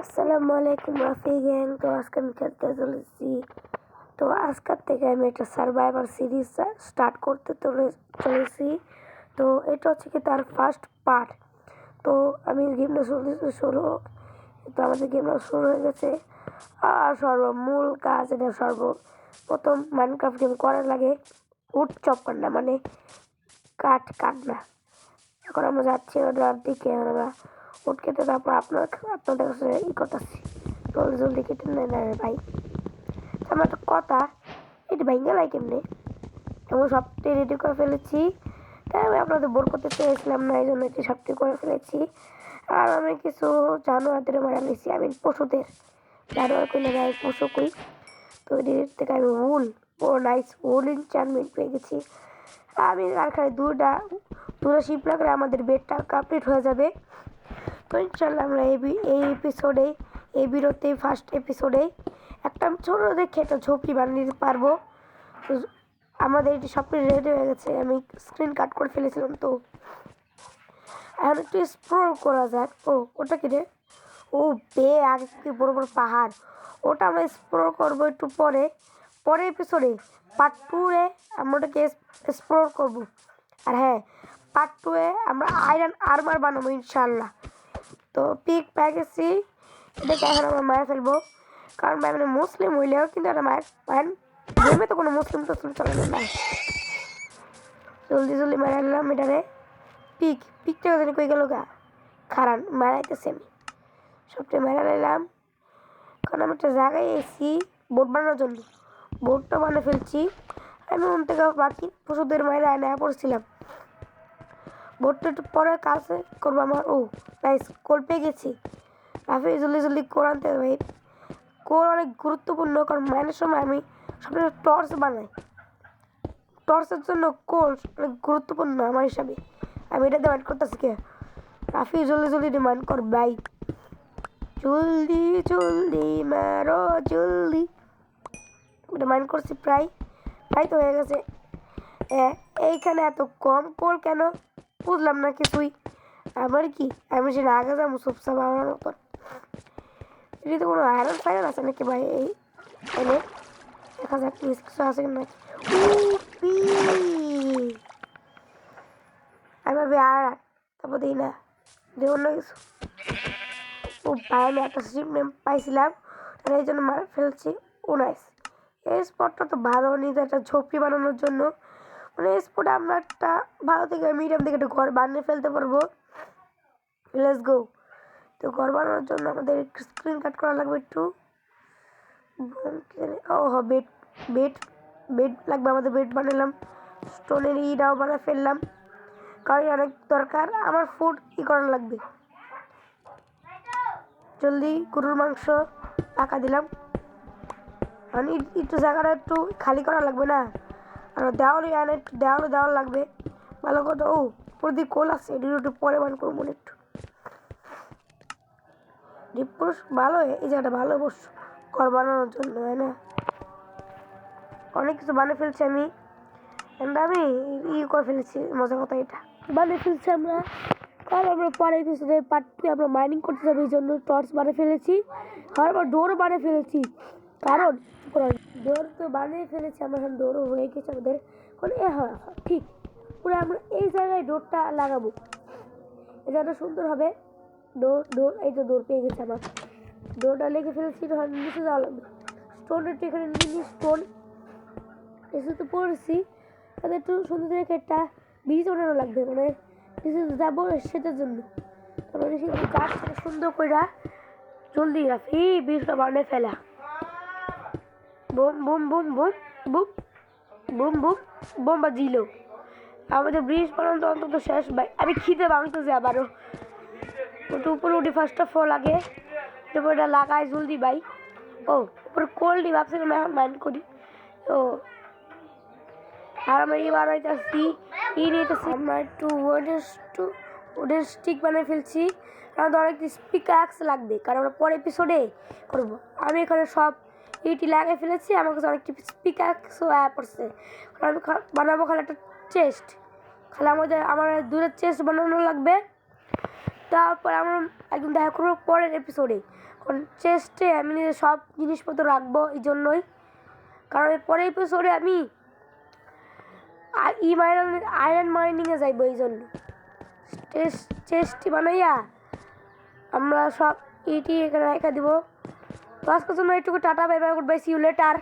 আসসালামু আলাইকুম রাফি গ্যাং। তো আজকে আমি খেলতে চলেছি। তো আজকের থেকে আমি একটা সার্ভাইভার সিরিজ স্টার্ট করতে চলেছি। তো এটা হচ্ছে কি তার ফার্স্ট পার্ট। তো আমি গেমটা শুরু তো আমাদের গেমটা শুরু হয়ে গেছে। আর সর্বমূল কাজ এটা সর্বপ্রথম মাইনক্রাফট গেম করার লাগে উড চপার না, মানে কাটনা। এখন আমরা যাচ্ছি ওটার দিকে। আমরা উঠ কেটে তারপর আপনাদের কাছে করতেছি। জলদি জলদি কেটে নেয় না রে ভাই। আমার একটা কথা, এটি ভেঙে লাই কেমনে? আমি সবটি রেডি করে ফেলেছি। তাই আমি আপনাদের বোর করতে চেয়েছিলাম না, এই জন্য এটি সবটি করে ফেলেছি। আর আমি কিছু জানোয়ারদের মারা নিয়েছি, আমি পশুদের জানোয়ার কইলে গায়ে পশু কই। তো এটির থেকে আমি নাইস উল ইনচার্টমেন্ট পেয়ে গেছি। আমি আর খালি দুটা শিপ লাগলে আমাদের বেডটা কমপ্লিট হয়ে যাবে। তো ইনশাল্লাহ আমরা এই এপিসোডে, এই ভিডিওতে ফার্স্ট এপিসোডে একটা ছোটো দেখে একটা ঝোপড়ি বানিয়ে দিতে পারবো। তো আমাদের এটি সব রেডি হয়ে গেছে, আমি স্ক্রিন কাট করে ফেলেছিলাম। তো এখন একটু এক্সপ্লোর করা যাক। ওটা কি রে? আগে কি বড় বড় পাহাড়, ওটা আমরা এক্সপ্লোর করবো একটু পরে এপিসোডে পার্ট 2-এ আমরা ওটাকে এক্সপ্লোর করবো। আর হ্যাঁ, পার্ট 2-এ আমরা আয়রন আর্মার বানাবো ইনশাল্লাহ। তো পিক পেয়ে গেছি, এটাকে এখন আমরা মারা ফেলবো। কারণ ভাই মানে মুসলিম হইলেও কিন্তু একটা মায়ের গেমে তো কোনো মুসলিম চলে না। জলদি জলদি মারা নিলাম এটারে। পিকটা জানি কই গেল গা, খারান মারাইতেছি আমি। সবটাই মেরা নিলাম। কারণ আমি একটা জায়গায় এসেছি বোট বানানোর জন্য, বোটটা বানিয়ে ফেলছি। আমি ওন থেকে বাকি পশুদের মায়েরা নেওয়া পড়ছিলাম। বোটটা একটু পরে কাজ করবো আমার। নাইস, কোল পেয়ে গেছি। রাফি জলদি জলদি কোল আনতে হবে ভাই। কোল অনেক গুরুত্বপূর্ণ, কারণ মাইনের সময় আমি সবসময় টর্চ বানাই। টর্চের জন্য কোল অনেক গুরুত্বপূর্ণ আমার হিসাবে। আমি এটা ডিমান্ড করতেছি কে? রাফি জলদি জলদি ডিমান্ড কর ভাই, জলদি জলদি মারো জলদি। ডিমান্ড করছি প্রায় তো হয়ে গেছে। এইখানে এত কম কোল কেন বুঝলাম না কিছুই। আমার কি আমি সেটা আগে যাবো সবসা বাবার মতন। এটি তো কোনো আয়রন ফায়রন আছে নাকি ভাই? এই এনে দেখা যাক কিছু আছে কি নাকি। আমি ভাবি আর তারপর দিই না যে অন্য কিছু। ভাই আমি একটা শিপ নেম পাইছিলাম, তাহলে এই জন্য মার ফেলছি। নাইস, এই স্পটটা তো ভালো, নিজে একটা ঝোপড়ি বানানোর জন্য। মানে এই স্পটে আমরা একটা ভালো থেকে মিডিয়াম থেকে একটা ঘর বানিয়ে ফেলতে পারবো। Let's go. তো ঘর বানানোর জন্য আমাদের স্ক্রিন কাট করা লাগবে একটু। বেড বেড বেড লাগবে আমাদের। বেড বানালাম, স্টোনের ইটাও বানিয়ে ফেললাম, কারণ অনেক দরকার। আমার ফুড করা লাগবে। জলদি গরুর মাংস পাকা দিলাম। মানে একটু জায়গাটা একটু খালি করা লাগবে না? আর দেওয়াল লাগবে ভালো কথা। প্রতি কোল আছে, এটি একটু পরে মান করবো মনে একটু। ডিপুষ ভালো, এই জায়গাটা ভালো অবশ্য ঘর বানানোর জন্য, তাই না? অনেক কিছু বানিয়ে ফেলছি আমি করে ফেলেছি। মজা কথা এটা বানিয়ে ফেলছি আমরা, কারণ আমরা পরে এপিসোডে পার্ট 2 আমরা মাইনিং করতে যাবো, এই জন্য টর্চ বানিয়ে ফেলেছি। আর আমরা ডোরও বানিয়ে ফেলেছি, কারণ ডোর তো বানিয়ে ফেলেছি আমরা। এখন ডোরও হয়ে গেছে আমাদের। কারণ হয় ঠিক পুরো আমরা এই জায়গায় ডোরটা লাগাবো, এই জায়গাটা সুন্দর হবে। ডোর এই তো ডোর পেয়ে গেছে আমার। ডোরটা লেগে ফেলেছি, নিচে যাওয়া লাগবে। স্টোনের এখানে স্টোন এসে তো পড়েছি, তাদের একটু সুন্দর দেখে একটা ব্রিজ বানানো লাগবে, মানে যাবো সেটার জন্য। তারপরে গাছটা সুন্দর করে জলদি রাখি ব্রিজটা বানিয়ে ফেলা। Boom boom boom boom boom boom boom boom বাজিল। আমাদের ব্রিজ বানানো অন্তত শেষ ভাই। আমি খিদে ভাঙতেছি আবারও। ওটা উপরে উঠি ফার্স্ট অফ অল আগে, তারপর এটা লাগাই জলদি ভাই। উপরে কোল্ডই ভাবছিলাম এখন মাইন্ড করি। আর আমরা এই বানাইতেছি আমরা একটু ওডের স্টিক বানিয়ে ফেলছি। আমাদের অনেক স্পিকাক্স লাগবে, কারণ আমরা পরে এপিসোডে করবো। আমি এখানে সব ইটি লাগিয়ে ফেলেছি, আমার কাছে অনেক স্পিকাক্সও পড়ছে। আমি বানাবো খালি একটা চেস্ট, খালি আমার দূরের চেস্ট বানানো লাগবে। তারপর আমরা একদম দেখা করবো পরের এপিসোডে। কারণ চেস্টে আমি নিজে সব জিনিসপত্র রাখবো এই জন্যই, কারণ পরের এপিসোডে আমি আয়রন মাইনিংয়ে যাইবো, এই জন্য চেস্টটি বানাইয়া আমরা সব ইটি এখানে রেখে দিব। তো আজকের জন্য একটু tata, bye bye, good bye, see you letter.